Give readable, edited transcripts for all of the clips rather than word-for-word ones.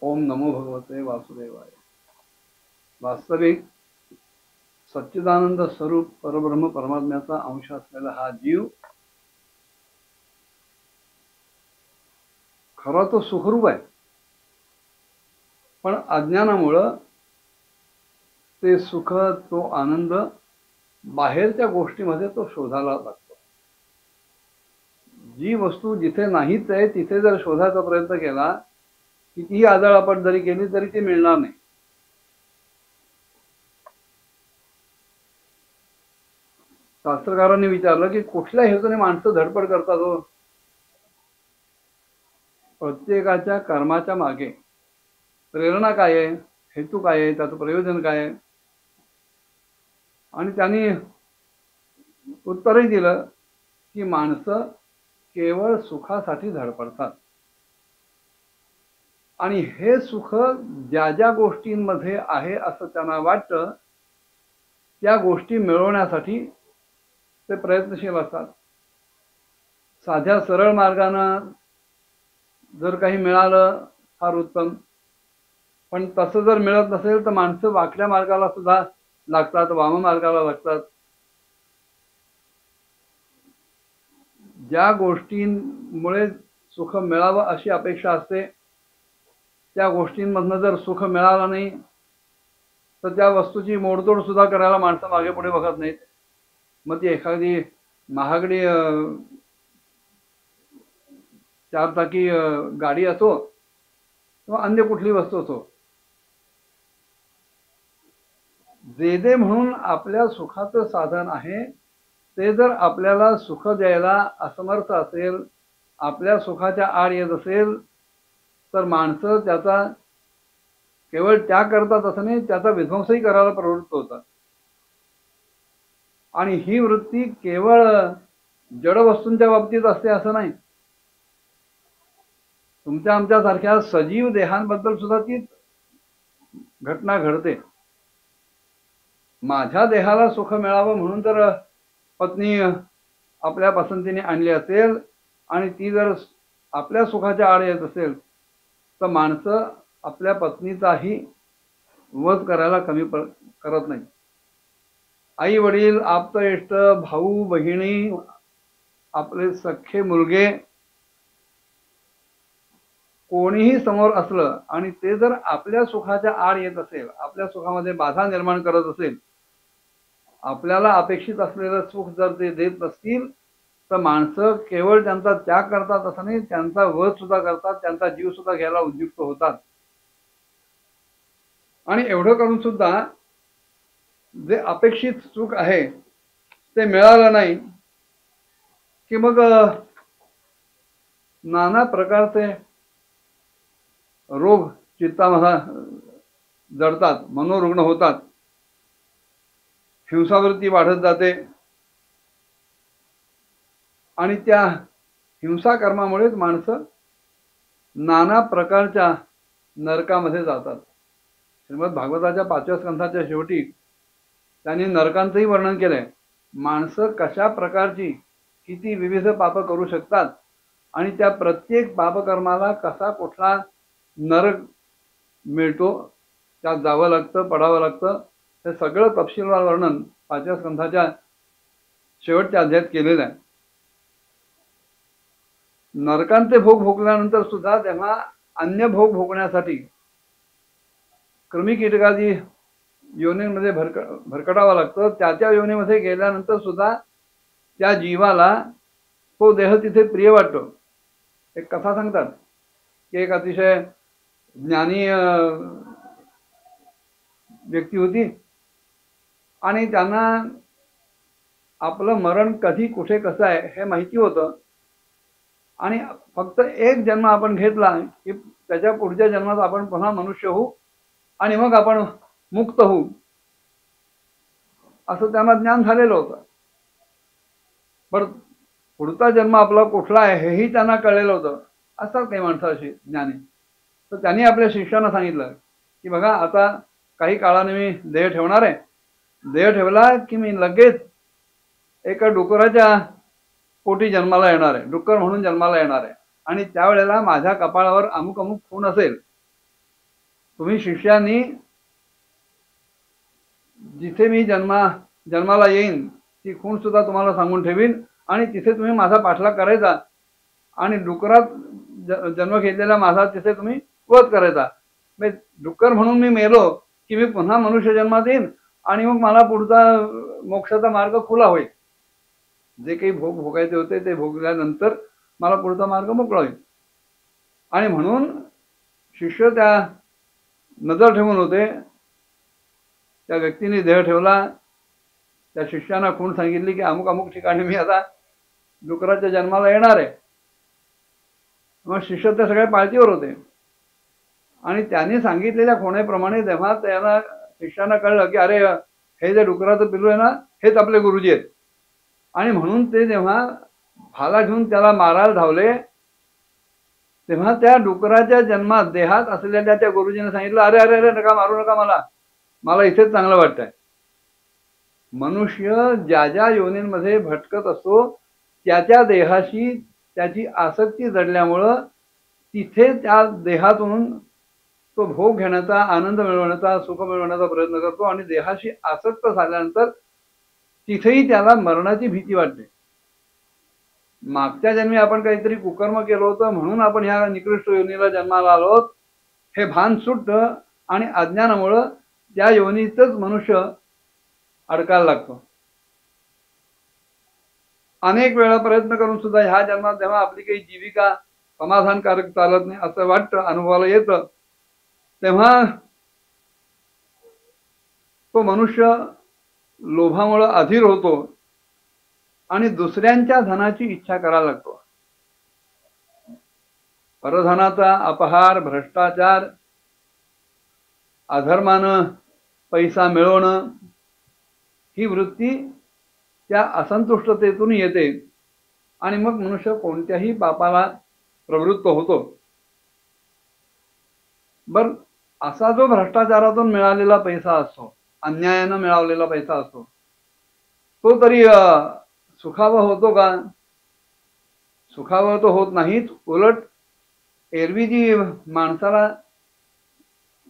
ओम नमो भगवते वासुदेवाय। वास्तविक सच्चिदानंद स्वरूप परब्रह्म परमात्म्याचा अंश असलेला हा जीव खरा तो सुखरूप आहे, पण अज्ञानामुळं ते सुख तो आनंद बाहेरच्या गोष्टीमध्ये तो शोधायला लागतो। जी वस्तू जिथे नाहीच आहे तिथे जर शोधायचा प्रयत्न केला, कितीही आदळआपट जरी केली तरी ती मिळणार नाही। शास्त्रकारांनी विचारलं की कुठल्या हेतूने माणसं धडपड करतात हो? प्रत्येकाच्या कर्माच्या मागे प्रेरणा काय आहे, हेतू काय आहे, त्याचं प्रयोजन काय आहे? आणि त्यांनी उत्तरही दिलं की माणसं केवळ सुखासाठी धडपडतात आणि हे सुख ज्या ज्या गोष्टींमध्ये आहे असं त्यांना वाटतं त्या गोष्टी मिळवण्यासाठी ते प्रयत्नशील असतात। साध्या सरळ मार्गानं जर काही मिळालं फार उत्तम, पण तसं जर मिळत नसेल तर माणसं वाकड्या मार्गाला सुद्धा लागतात, वाम मार्गाला लागतात। ज्या गोष्टींमुळे सुख मिळावं अशी अपेक्षा असते त्या गोष्टींमधनं जर सुख मिळालं नाही तर त्या वस्तूची मोडतोड सुद्धा करायला माणसं मागे पुढे बघत नाहीत। मग ती एखादी महागडी चारचाकी गाडी असो किंवा अन्य कुठली वस्तू असो, जे जे म्हणून आपल्या सुखाचं साधन आहे ते जर आपल्याला सुख द्यायला असमर्थ असेल, आपल्या सुखाच्या आड येत असेल तर माणसं त्याचा केवळ त्याग करतात असं नाही, त्याचा विध्वंसही करायला प्रवृत्त होतात। आणि ही वृत्ती केवळ जड वस्तूंच्या बाबतीत असते असं नाही, तुमच्या आमच्यासारख्या सजीव देहांबद्दल सुद्धा ती घटना घडते। माझ्या देहाला सुख मिळावं म्हणून जर पत्नी आपल्या पसंतीने आणली असेल आणि ती जर आपल्या सुखाच्या आड येत असेल तर माणसं आपल्या पत्नीचाही वध करायला कमी करत नाही। आई वडील, आप्तइष्ट, भाऊ बहिणी, आपले सख्खे मुलगे कोणीही समोर असलं आणि ते जर आपल्या सुखाच्या आड येत असेल, आपल्या सुखामध्ये बाधा निर्माण करत असेल, आपल्याला अपेक्षित असलेलं सुख जर ते देत नसतील तर माणसं केवळ त्यांचा त्याग करतात असं नाही, त्यांचा वध सुद्धा करतात, त्यांचा जीव सुद्धा घ्यायला उद्युक्त होतात। आणि एवढं करून सुद्धा जे अपेक्षित सुख आहे ते मिळालं नाही की मग नाना प्रकारचे रोग चित्तामध्ये जडतात, मनोरुग्ण होतात, हिंसावृत्ती वाढत जाते आणि त्या हिंसा कर्मामुळेच माणसं नाना प्रकारच्या नरकामध्ये जातात। श्रीमद भागवताच्या 5व्या स्कंधाच्या शेवटी त्यांनी नरकांचंही वर्णन केलंय। माणसं कशा प्रकारची किती विविध पाप करू शकतात आणि त्या प्रत्येक पापकर्माला कसा कुठला नरक मिळतो, त्यात जावं लागतं, पडावं लागतं, हे सगळं तपशीलवार वर्णन 5व्या स्कंधाच्या शेवटच्या अध्यायात केलेलं आहे। नरकांचे भोग भोगल्यानंतर सुद्धा तेव्हा अन्य भोग भोगण्यासाठी कृमी कीटकादी योनीमध्ये भरकटावं लागतं। त्या योनीमध्ये गेल्यानंतर सुद्धा त्या जीवाला तो देह तिथे प्रिय वाटतो। एक कथा सांगतात की एक अतिशय ज्ञानी व्यक्ती होती आणि त्यांना आपलं मरण कधी कुठे कसं आहे हे माहिती होतं आणि फक्त एक जन्म आपण घेतला की त्याच्या पुढच्या जन्मात आपण पुन्हा मनुष्य होऊ आणि मग आपण मुक्त होऊ असं त्यांना ज्ञान झालेलं होतं। पण पुढचा जन्म आपला कुठला आहे हेही त्यांना कळलेलं होतं। असतात काही माणसं अशी ज्ञानी, तर त्यांनी आपल्या शिष्यानं सांगितलं की बघा आता काही काळाने मी देह ठेवणार आहे, देह ठेवला की मी लगेच एका डुकराच्या पोटी जन्माला येणार आहे, डुक्कर म्हणून जन्माला येणार आहे आणि त्यावेळेला माझ्या कपाळावर अमुक अमुक खूण असेल तुम्ही शिष्यांनी जिथे मी जन्माला येईन ती खूण सुद्धा तुम्हाला सांगून ठेवीन आणि तिथे तुम्ही माझा पाठलाग करायचा आणि डुकरात जन्म घेतलेला माझा तिथे तुम्ही वध करायचा. डुक्कर म्हणून मी मेलो की मी पुन्हा मनुष्य जन्मात येईन आणि मग मला पुढचा मोक्षाचा मार्ग खुला होईल. जे काही भोग भोगायचे होते ते भोगल्यानंतर मला पुढचा मार्ग मोकळा होईल. आणि म्हणून शिष्य त्या नजर ठेवून होते. त्या व्यक्तीने देह ठेवला. त्या शिष्याना खूण सांगितली की अमुक अमुक ठिकाणी मी आता डुकराच्या जन्माला येणार आहे. मग शिष्य त्या सगळ्या पाळतीवर होते आणि त्यांनी सांगितलेल्या खुणेप्रमाणे जेव्हा त्यांना शिष्यांना कळलं की अरे हे जे डुकराचं पिल्लू आहे ना हेच आपले गुरुजी आहेत आणि म्हणून ते जेव्हा भाला घेऊन त्याला मारायला धावले तेव्हा त्या डुकराच्या जन्मात देहात असलेल्या त्या गुरुजीने सांगितलं अरे अरे अरे नका मारू नका मला इथेच चांगलं वाटतंय. मनुष्य ज्या ज्या योनींमध्ये भटकत असतो त्या देहाशी त्याची आसक्ती जडल्यामुळं तिथे त्या देहातून तो भोग घेण्याचा आनंद मिळवण्याचा सुख मिळवण्याचा प्रयत्न करतो आणि देहाशी आसक्त झाल्यानंतर तिथेही त्याला मरणाची भीती वाटते. मागच्या जन्मी आपण काहीतरी कुकर्म केलं होतं म्हणून आपण ह्या निकृष्ट योनीला जन्माला आलो आहोत हे भान सुटतं आणि अज्ञानामुळं त्या योनीतच मनुष्य अडकायला लागतो. अनेक वेळा प्रयत्न करून सुद्धा ह्या जन्मात जेव्हा आपली काही जीविका समाधानकारक चालत नाही असं वाटतं अनुभवाला येतं तेव्हा तो मनुष्य लोभामुळे अधीर होतो आणि दुसऱ्यांच्या धनाची इच्छा करायला लागतो. परधनाचा अपहार भ्रष्टाचार अधर्मानं पैसा मिळवणं ही वृत्ती त्या असंतुष्टतेतून येते आणि मग मनुष्य कोणत्याही पापाला प्रवृत्त होतो. बर असा जो भ्रष्टाचारातून मिळालेला पैसा असतो अन्यायानं मिळवलेला पैसा असतो तो तरी सुखावह होतो का? सुखावह तो होत नाहीच. उलट एरवी जी माणसाला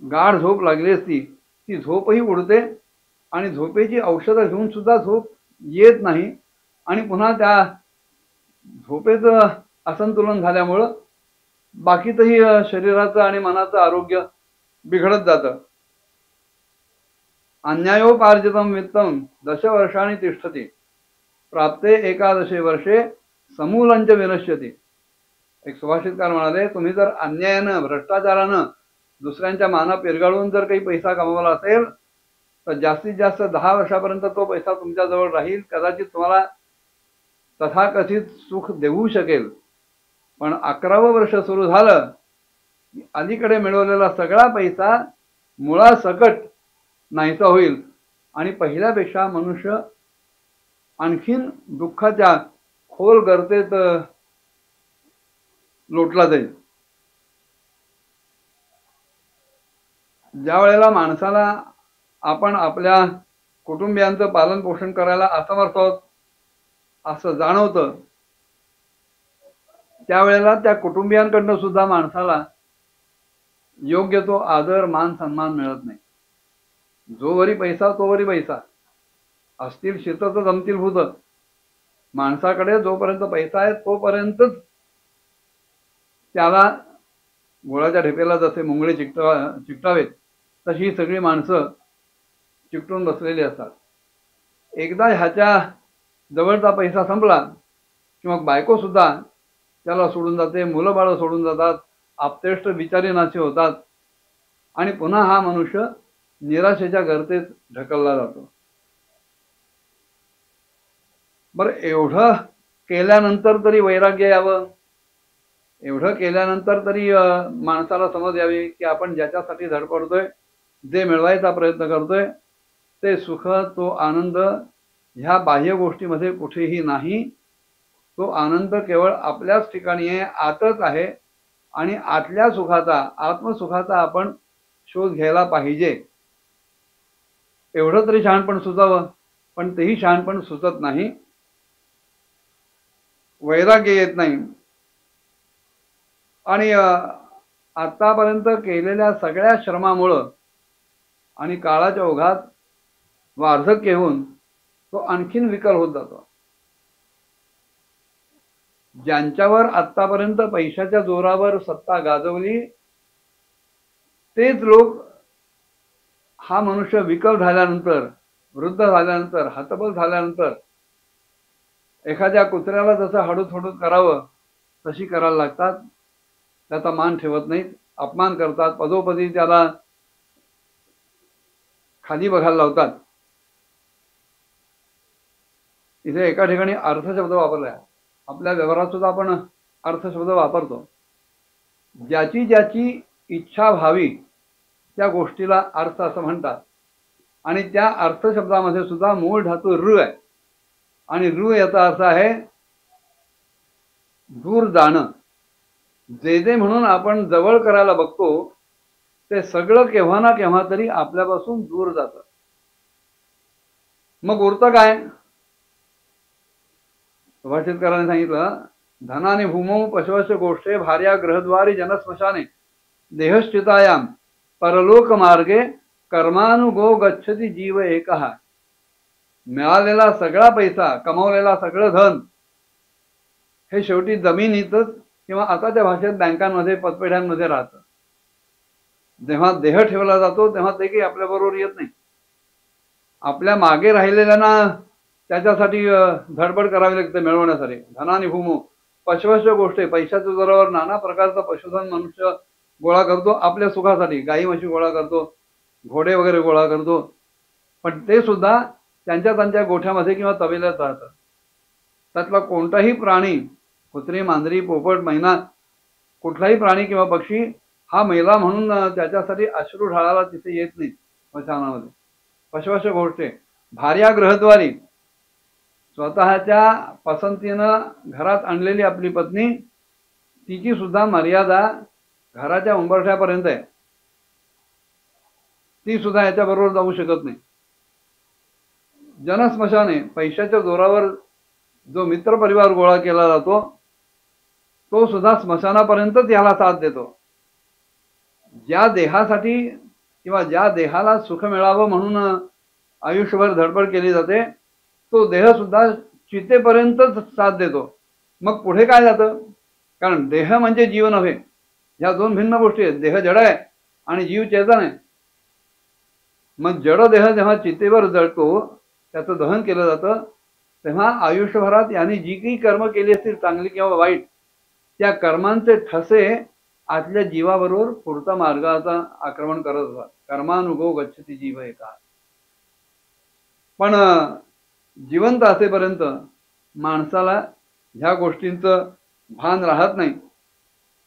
गाढ झोप लागली असती ती झोपही उडते आणि झोपेची औषधं घेऊन सुद्धा झोप येत नाही आणि पुन्हा त्या झोपेचं असंतुलन झाल्यामुळं बाकीतही शरीराचं आणि मनाचं आरोग्य बिघडत जातं. अन्यायोपार्जितम वित्तम 10 वर्षांनी तिष्ठती प्राप्ते 11 वर्षे समूलंच विनश्यती. एक सुभाषितकार म्हणाले तुम्ही जर अन्यायानं भ्रष्टाचारानं दुसऱ्यांच्या माना पिरगाळून जर काही पैसा कमवला असेल तर जास्तीत जास्त 10 वर्षापर्यंत तो पैसा तुमच्या जवळ राहील. कदाचित तुम्हाला तथाकथित सुख देऊ शकेल. पण 11वं वर्ष सुरू झालं की अलीकडे मिळवलेला सगळा पैसा मुळासकट नाहीसा होईल आणि पहिल्यापेक्षा मनुष्य आणखीन दुःखाच्या खोल गर्तेत लोटला जाईल. ज्या वेळेला माणसाला आपण आपल्या कुटुंबियांचं पालन पोषण करायला असमर्थ आहोत असं जाणवतं त्यावेळेला त्या कुटुंबियांकडनं सुद्धा माणसाला योग्य तो आदर मान सन्मान मिळत नाही. जो वरी पैसा तो वरी पैसा असतील शेत तर जमतील भूत. माणसाकडे जोपर्यंत पैसा आहे तोपर्यंतच त्याला गोळाच्या ढेपेला जसे मुंगळे चिकटावेत तशी ही सगळी माणसं चिकटून बसलेली असतात. एकदा ह्याच्या जवळचा पैसा संपला की मग बायको सुद्धा त्याला सोडून जाते, मुलं बाळं सोडून जातात, आपतेष्ट बिचारी नाचे होतात आणि पुन्हा हा मनुष्य निराशेच्या गर्तेत ढकलला जातो. बरं एवढं केल्यानंतर तरी वैराग्य यावं, एवढं केल्यानंतर तरी माणसाला समज यावी की आपण ज्याच्यासाठी धडपडतोय जे मिळवायचा प्रयत्न करतोय ते सुख तो आनंद ह्या बाह्य गोष्टीमध्ये कुठेही नाही. तो आनंद केवळ आपल्याच ठिकाणी आहे, आतच आहे आणि आतल्या सुखाचा आत्मसुखाचा आपण शोध घ्यायला पाहिजे. एवढं तरी शहाणपण सुचावं पण तेही शहाणपण सुचत नाही. वैराग्य येत नाही आणि आतापर्यंत केलेल्या सगळ्या श्रमामुळं आणि काळाच्या ओघात वार्धक्य येऊन तो आणखीन विकल होत जातो. ज्यांच्यावर आतापर्यंत पैशाच्या जोरावर सत्ता गाजवली तेच लोक हा मनुष्य विकल झाल्यानंतर, वृद्ध झाल्यानंतर, हतबल झाल्यानंतर एखाद्या कुत्र्याला जसं हडूद करावं तशी करायला लागतात. त्याचा मान ठेवत नाहीत, अपमान करतात, पदोपदी त्याला खाली बघायला लावतात. इथे एका ठिकाणी अर्थशब्द वापरलाय. आपल्या व्यवहारात सुद्धा आपण अर्थशब्द वापरतो. ज्याची ज्याची इच्छा व्हावी त्या गोष्टीला अर्थ असं म्हणतात. आणि त्या अर्थशब्दामध्ये सुद्धा मूळ धातू ऋ आहे. आणि ऋ याचा अर्थ आहे दूर जाणं. जे म्हणून आपण जवळ करायला बघतो ते सगळं केव्हा ना केव्हा तरी आपल्यापासून दूर जातं. मग उरतं काय? सुभाषितकारांनी सांगितलं, धनानि भूमौ पशवस्य गोष्ठे भार्या ग्रहद्वारी जनस्मशाने देहश्चितायाम परलोक मार्गे कर्मानुगो गच्छति जीव एकहा. मिळालेला सगळा पैसा, कमवलेला सगळं धन हे शेवटी जमिनीतच किंवा आताच्या भाषेत बँकांमध्ये, पतपेढ्यांमध्ये राहतं. जेव्हा देह ठेवला जातो तेव्हा ते काही आपल्याबरोबर येत नाही. आपल्या मागे राहिलेल्यांना त्याच्यासाठी धडपड करावी लागते मिळवण्यासाठी. धनानि भूमो पशवस्य गोष्टी, पैशाच्या जोरावर नाना प्रकारचं पशुधन मनुष्य गोळा करतो आपल्या सुखासाठी. गाई म्हशी गोळा करतो, घोडे वगैरे गोळा करतो, पण ते सुद्धा त्यांच्या गोठ्यामध्ये किंवा तबेल्यात राहतं. त्यातला कोणताही प्राणी, कुत्री, मांजरी, पोपट, मैना, कुठलाही प्राणी किंवा पक्षी हा मेला म्हणून त्याच्यासाठी अश्रू ढाळायला तिथे येत नाही स्मशानामध्ये. पशवस्य गोष्टी भार्या ग्रहद्वारी, स्वतःच्या पसंतीनं घरात आणलेली आपली पत्नी, तिची सुद्धा मर्यादा घराच्या उंबरठ्यापर्यंत आहे. ती सुद्धा याच्याबरोबर जाऊ शकत नाही. जनस्मशाने, पैशाच्या जोरावर जो मित्र परिवार गोळा केला जातो तो सुद्धा स्मशानापर्यंतच याला साथ देतो. ज्या देहासाठी किंवा ज्या देहाला सुख मिळावं म्हणून आयुष्यभर धडपड केली जाते तो देह सुद्धा चितेपर्यंतच साथ देतो. मग पुढे काय जातं? कारण देह म्हणजे जीव नव्हे, ह्या दोन भिन्न गोष्टी आहेत. देह जड आहे आणि जीव चेतन आहे. मग जड देह जेव्हा चितेवर जळतो, त्याचं दहन केलं जातं, तेव्हा आयुष्यभरात यांनी जी काही कर्म केली असतील चांगली किंवा वाईट, त्या कर्मांचे ठसे आतल्या जीवाबरोबर पुढचा मार्गाचा आक्रमण करत असतात. कर्मानुगो गच्छति जीव एका. पण जिवंत असेपर्यंत माणसाला ह्या गोष्टींचं भान राहत नाही.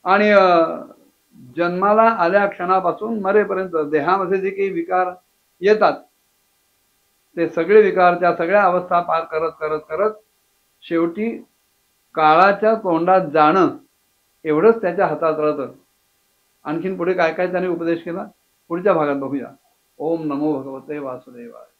आणि जन्माला आल्या क्षणापासून मरेपर्यंत देहामध्ये जे काही विकार येतात ते सगळे विकार, त्या सगळ्या अवस्था पार करत करत करत शेवटी काळाच्या तोंडात जाणं एवढंच त्याच्या हातात राहतं. आणखीन पुढे काय काय त्याने उपदेश केला पुढच्या भागात बघूया. ओम नमो भगवते वासुदेवाय.